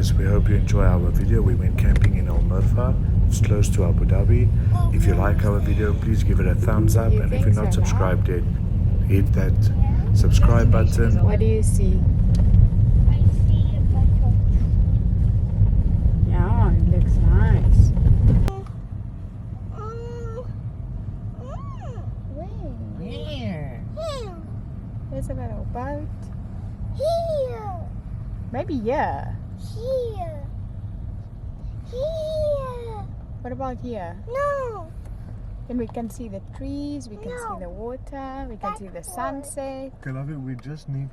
guys, we hope you enjoy our video. We went camping in Mirfa. It's close to Abu Dhabi. If you like our video, please give it a thumbs up, and if you're not subscribed yet, hit that subscribe button. What do you see? I see a button. Yeah, it looks nice. Where? Here. There's a little boat. Here. Maybe yeah. Here. Here. What about here? No. Then we can see the trees, we can see the water, we can see the sunset. Okay, love it. We just need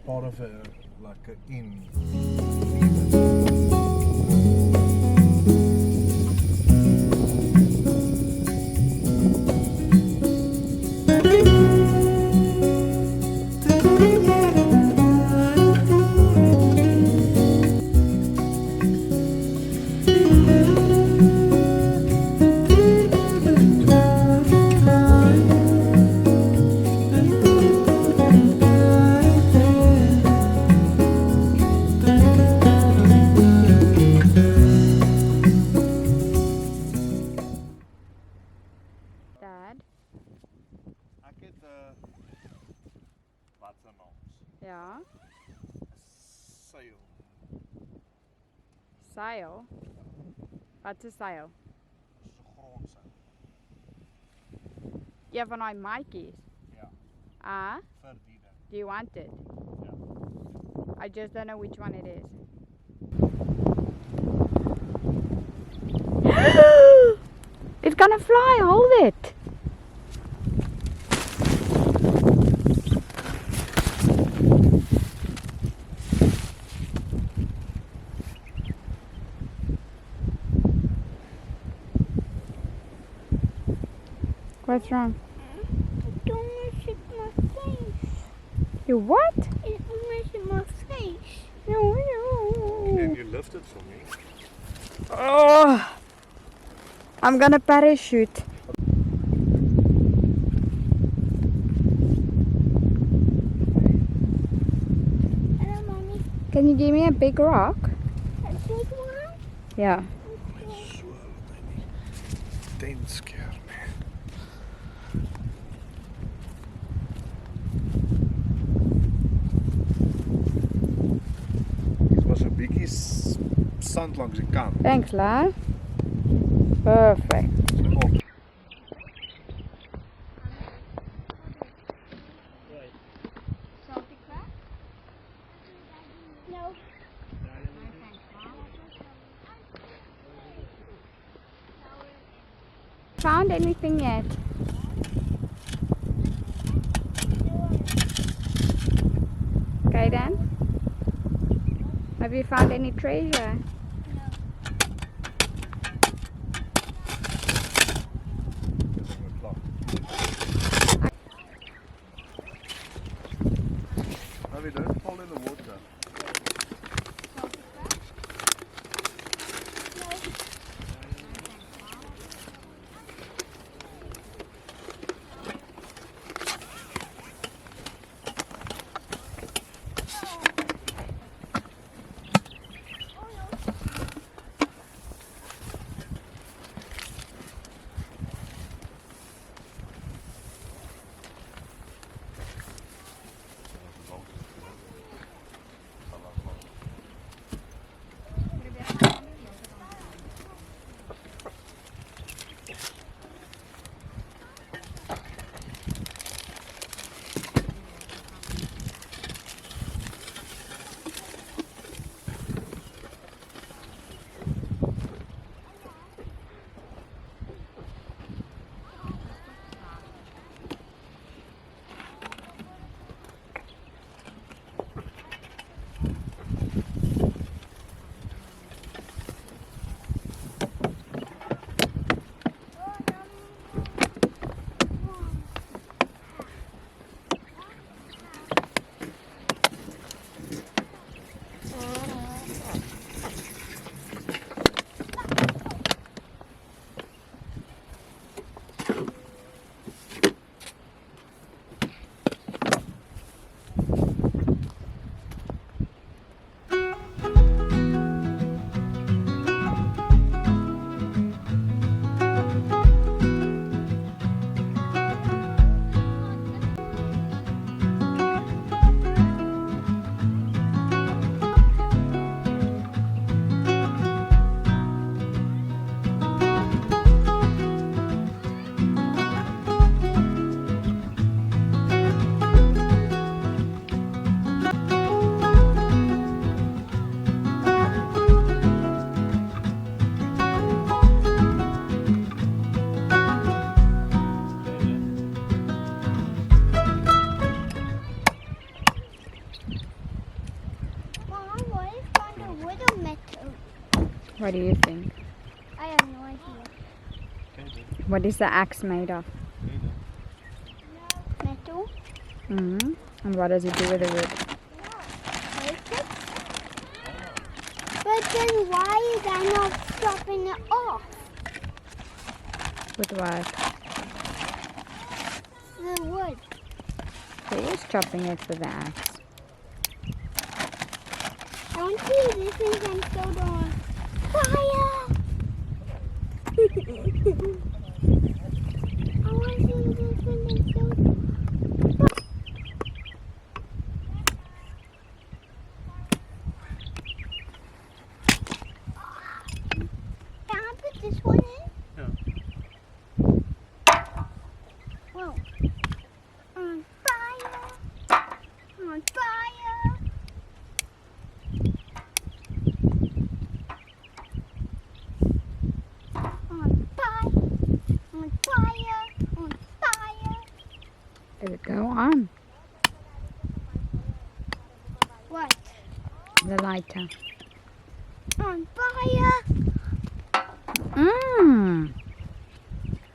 part of a like an inn. Dad? Ek het wat se naam? Ja. Sail. Sail? Wat is sail? Dis 'n grondseil. Ja, van die maatjies. Ja, Ah, vir die ding. do you want it? Ja. I just don't know which one it is. It's gonna fly, hold it. What's wrong? Don't mess with my face. You what? It mess with my face. Can you lift it for me? Oh, I'm gonna parachute. Hello, Mommy. Can you give me a big rock? A big one? Yeah. So dense scare me. Dit was 'n bietjie sand langs die kant. Thanks, La. Perfect. Oh. Salty crab? No. Found anything yet? Okay then. Have you found any treasure? No, we don't fall in the water. What do you think? I have no idea. What is the axe made of? Metal? Mm-hmm. And what does it do with the wood? Perfect. But then why is I not chopping it off? With what? The wood. He is chopping it with the axe. I want to see this thing can still go on fire. I want to see this thing can still Can I put this one in? Whoa. On fire. On fire. On fire. On fire. On fire. Does it go on? What? The lighter. On fire. Mmm.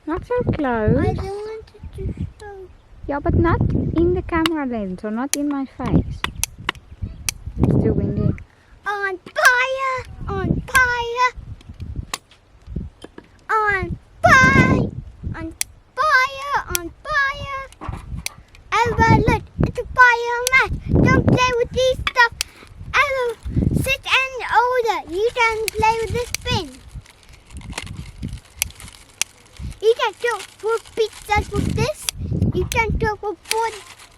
Not so I close. don't want it to show. Yeah, but not in the camera lens or not in my face. It's too windy. On fire. On fire. On fire. On fire. On fire. Everybody look, it's a fire mat. Don't play with these stuff. Ever sit and older. You can play with this bin. You can cook for pizzas with this. You can cook with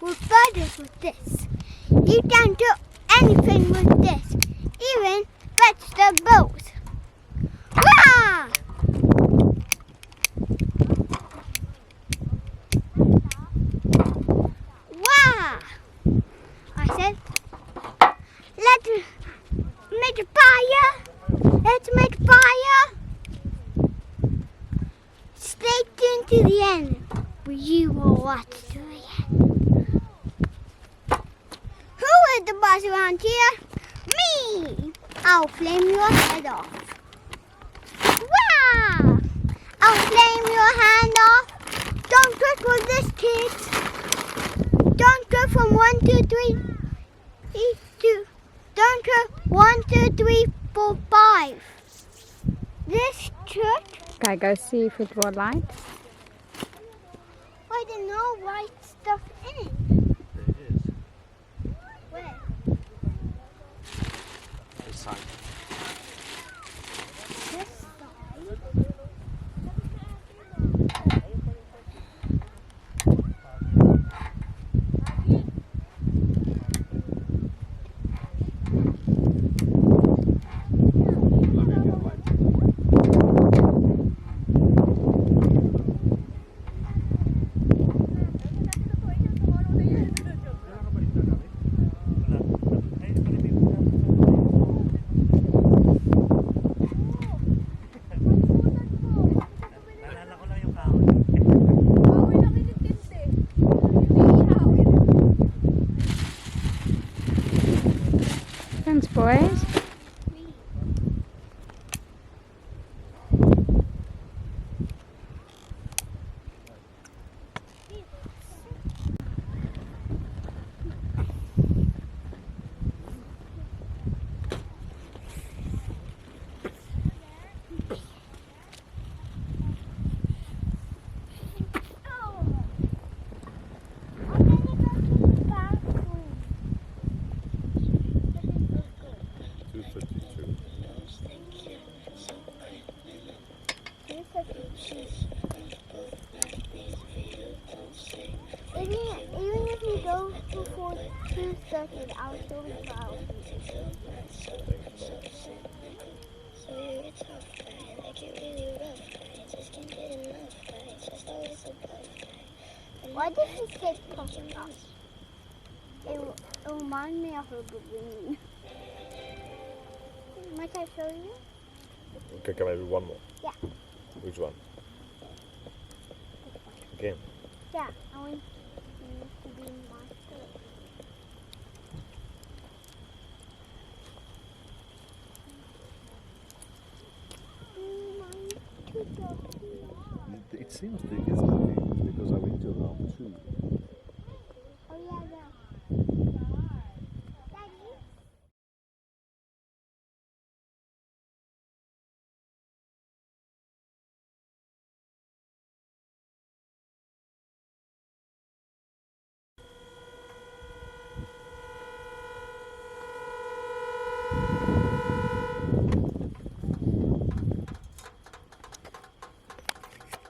burgers with this. You can do anything with this. Even vegetables. Wow! Wow! I said, let's make a fire. Let's make a fire. Stay tuned to the end, where you will watch to the end. Who is the boss around here? Me! I'll flame your head off. Wow! I'll flame your hand off. Don't cook with this, kids. Don't go from 1, 2, 3, 2. Don't go 1, 2, 3, 4, 5. This church. Okay, go see if it will light. I didn't know white stuff in it. There is. Where? This side. This side. Thanks, boys. Even if you go before 2:30, I'll still be proud. Why did he say puppy us? It reminds me of a balloon. Might I show you? Okay, can I do one more? Yeah. Which one? Again. Yeah, I want you to be my face. seems big, isn't it? Because I went to round 2. Oh yeah, yeah. Daddy?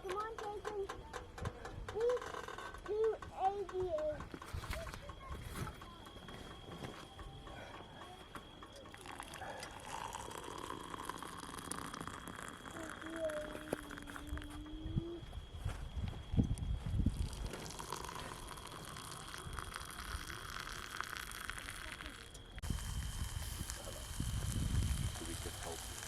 Come on, Jason. 288. So we can help you.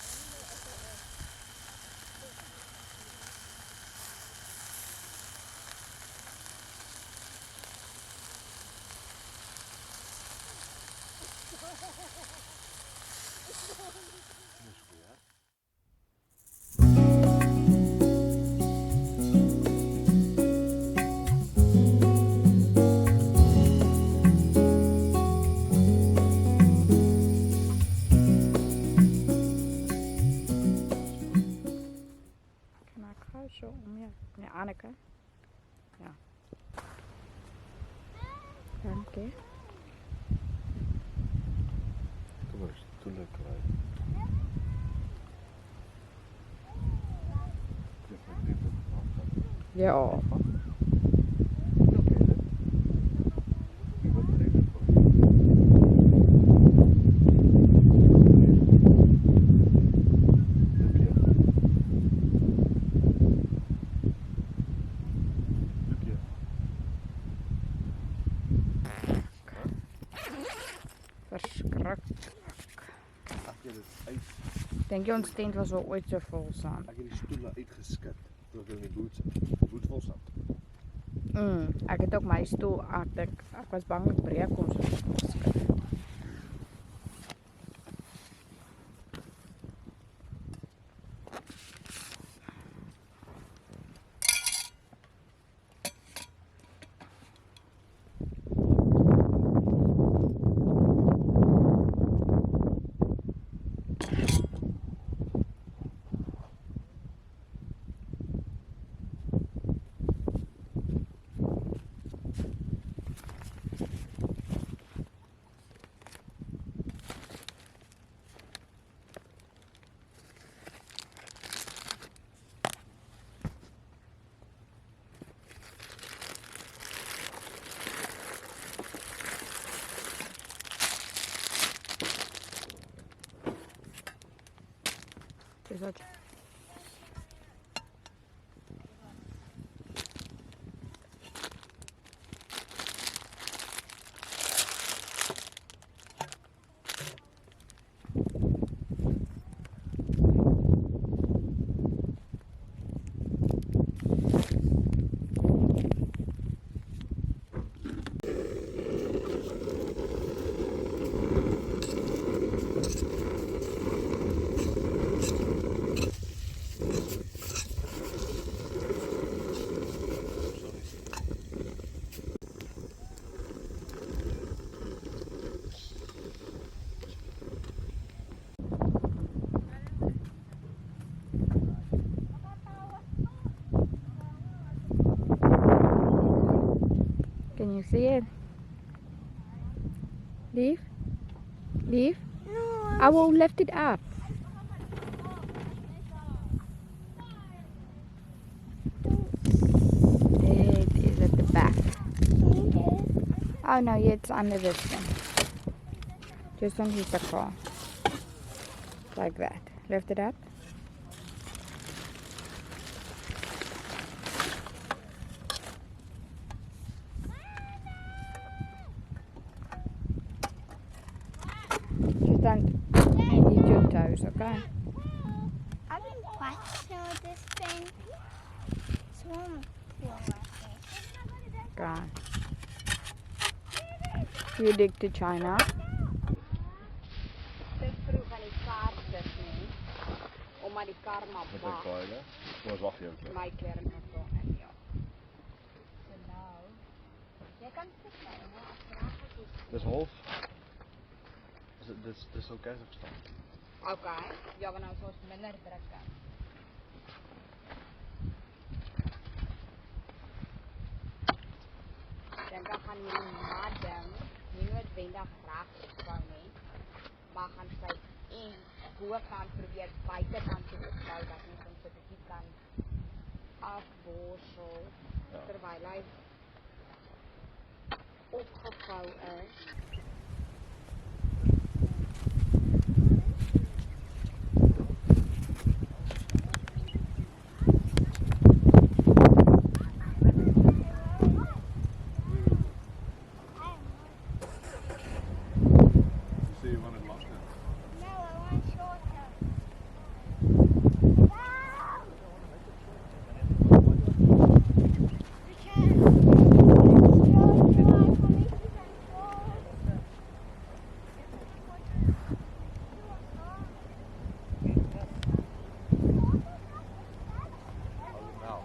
Kan ik gaan zo om je? Nee, Anneke. Ja. Dank je. Kom maar eens, doe lekker uit. Ja. Verschrikkelijk. Denk je ons tent was al ooit zo vol staan? Ik heb die stoelen uitgeskit. Terwijl ik in die boot vol zat. Ek het ook my stoel ek was bang ek breek kom so geskit. Is dat? Can you see it? Leave? Leave? No. I will lift it up. It is at the back. Oh no, yeah, it's under this thing. Just don't hit the car. Like that. Lift it up. Just don't hit your toes, okay? I've been practicing with this thing. Swim with it. Okay. You dig to China? Omdat die kar maar Met een kar, hè? Kom eens wachten, joh. my kern Dis half. Dis okay so verstaan. Okay, ja, want nou is ons minder drukke. Dan gaan hierdie madam nie noodwendig reg opbou nie, maar gaan sy en bokant probeer buitekant toe opbou dat ons hom so 'n bietjie kan afborsel terwyl hy opgevou is. So you want it longer? No, I want shorter. Now.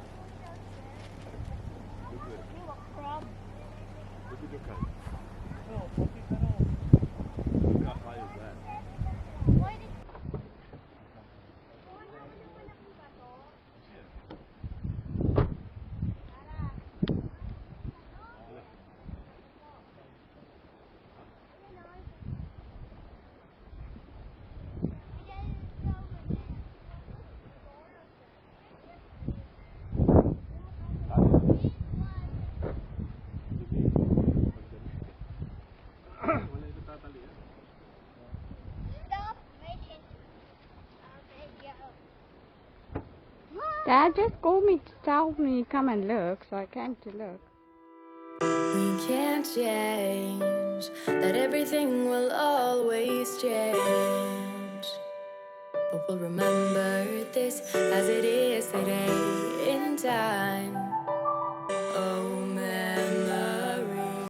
Look at your cut. Look how high is that? Stop making a video. Dad just called me to tell me come and look, so I came to look. We can't change that everything will always change. But we'll remember this as it is today in time.